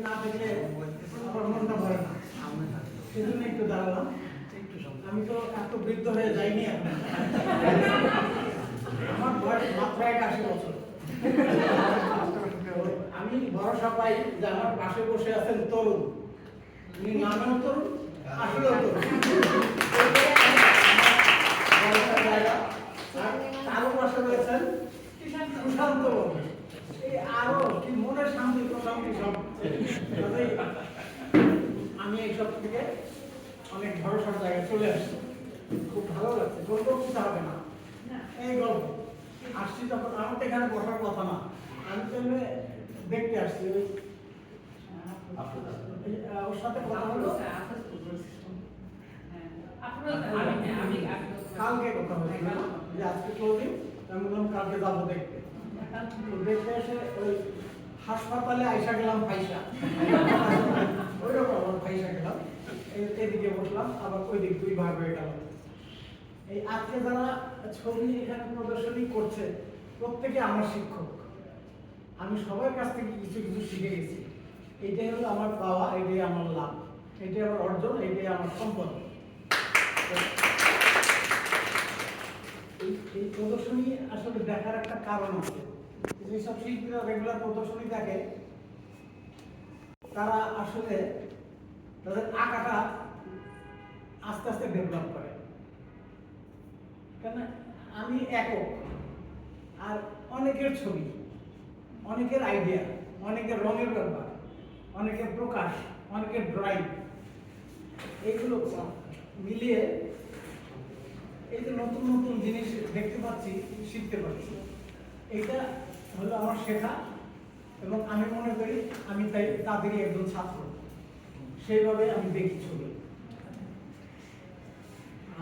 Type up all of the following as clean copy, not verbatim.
না দেখলে আমার মনটা ভরে না, সেজন্য একটু দাঁড়ালাম। আমি তো এত বৃদ্ধ হয়ে যাইনি এখন, আমার বয়স মাত্র 81 বছর। আমি ভরসা পাই যে আমার পাশে বসে আছেন তরুণ, উনি নামেও তরুণ, আসলেও তরুণ। তারও পাশে রয়েছেন সুশান্ত বাবু। এই আরো কি মনের শান্তি প্রশান্তি সব। আমি এইসব থেকে অনেক ভরসার জায়গায় চলে আসছি, খুব ভালো লাগছে। গল্প করতে হবে না, এই গল্প আসছি তখন আমার তো এখানে বসার কথা না, আমি তো দেখতে আসছি। ওই ওর সাথে কথা হলো, কালকে কথা হয়েছিল যে আজকে ক্লোজিং, আমি বললাম কালকে যাবো দেখতে। দেখতে এসে ওই হাসপাতালে আইসা গেলাম ফাইসা, ওই রকম আমার ফাইসা গেলাম, এদিকে বসলাম, আবার ওই দিক দুই ভাগ হয়ে গেল। এই আজকে যারা ছবি এখানে প্রদর্শনী করছে প্রত্যেকে আমার শিক্ষক, আমি সবার কাছ থেকে কিছু কিছু শিখে গেছি। এইটাই হলো আমার পাওয়া, এটাই আমার লাভ, এটাই আমার অর্জন, এটাই আমার সম্পদ। এই প্রদর্শনী আসলে দেখার একটা কারণ আছে। যেসব শিল্পীরা রেগুলার প্রদর্শনী দেখে তারা আসলে তাদের আঁকাটা আস্তে আস্তে ডেভেলপ করে। কেন আমি একক, আর অনেকের ছবি, অনেকের আইডিয়া, অনেকের রঙের ব্যাপার, অনেকের প্রকাশ, অনেকের ড্রয়িং, এইগুলো মিলিয়ে এই যে নতুন নতুন জিনিস দেখতে পাচ্ছি, শিখতে পারছি, এইটা হলো আমার শেখা। এবং আমি মনে করি আমি তাই তাদেরই একজন ছাত্র, সেইভাবে আমি দেখি ছবি।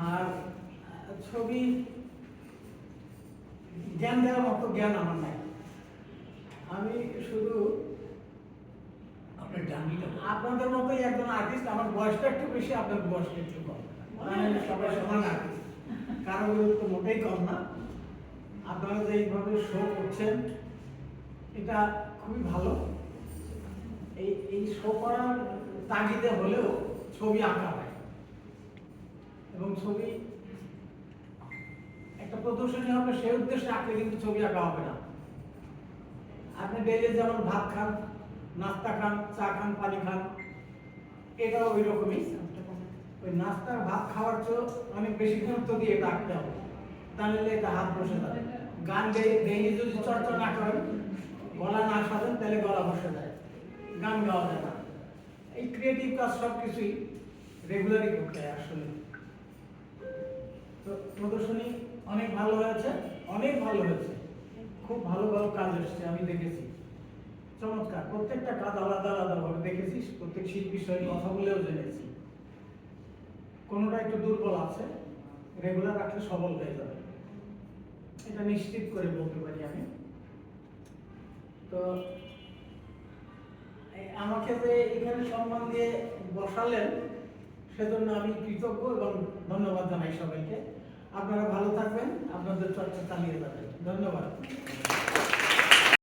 আর ছবি জ্ঞান দেওয়ার মতো জ্ঞান আমার নাই, আমি শুধু আপনাদের মতোই একজন আর্টিস্ট। আমার বয়সটা একটু বেশি, আপনার বয়সটা একটু কম, সবাই সমান আর্টিস্ট, কারো তো মোটেই কম না। আপনারা যে এইভাবে শো করছেন এটা খুবই ভালো। এই শো করার তাগিদে হলেও ছবি আঁকা হয়, এবং ছবি একটা প্রদর্শনী হবে সেই উদ্দেশ্যে আঁকলে কিন্তু ছবি আঁকা হবে না। আপনি ডেইলি যেমন ভাত খান, নাস্তা খান, চা খান, পানি খান, এটাও ওই রকমই। ওই নাস্তার ভাত খাওয়ার চেয়ে অনেক বেশি গুরুত্ব দিয়ে এটা আঁকতে হবে, তাহলে এটা হাত বসে যাবে। গান ডেইলি যদি চর্চা না করেন, গলা না সাজেন, তাহলে গলা বসে যায়, গান গাওয়া যায় না। এই ক্রিয়েটিভ কাজ সব কিছুই রেগুলারই করতে হয় আসলে। তো প্রদর্শনী অনেক ভালো হয়েছে, অনেক ভালো হয়েছে, খুব ভালো ভালো কাজ এসছে, আমি দেখেছি, চমৎকার। প্রত্যেকটা কাজ আলাদা আলাদা ভাবে দেখেছি, প্রত্যেক শিল্পীর সঙ্গে কথা বলেও জেনেছি। কোনোটা একটু দুর্বল আছে, রেগুলার রাখলে সবল হয়ে যাবে, এটা নিশ্চিত করে বলতে পারি আমি। তো আমাকে যে এখানে সম্মান দিয়ে বসালেন সেজন্য আমি কৃতজ্ঞ এবং ধন্যবাদ জানাই সবাইকে। আপনারা ভালো থাকবেন, আপনাদের চর্চা চালিয়ে যাবেন। ধন্যবাদ।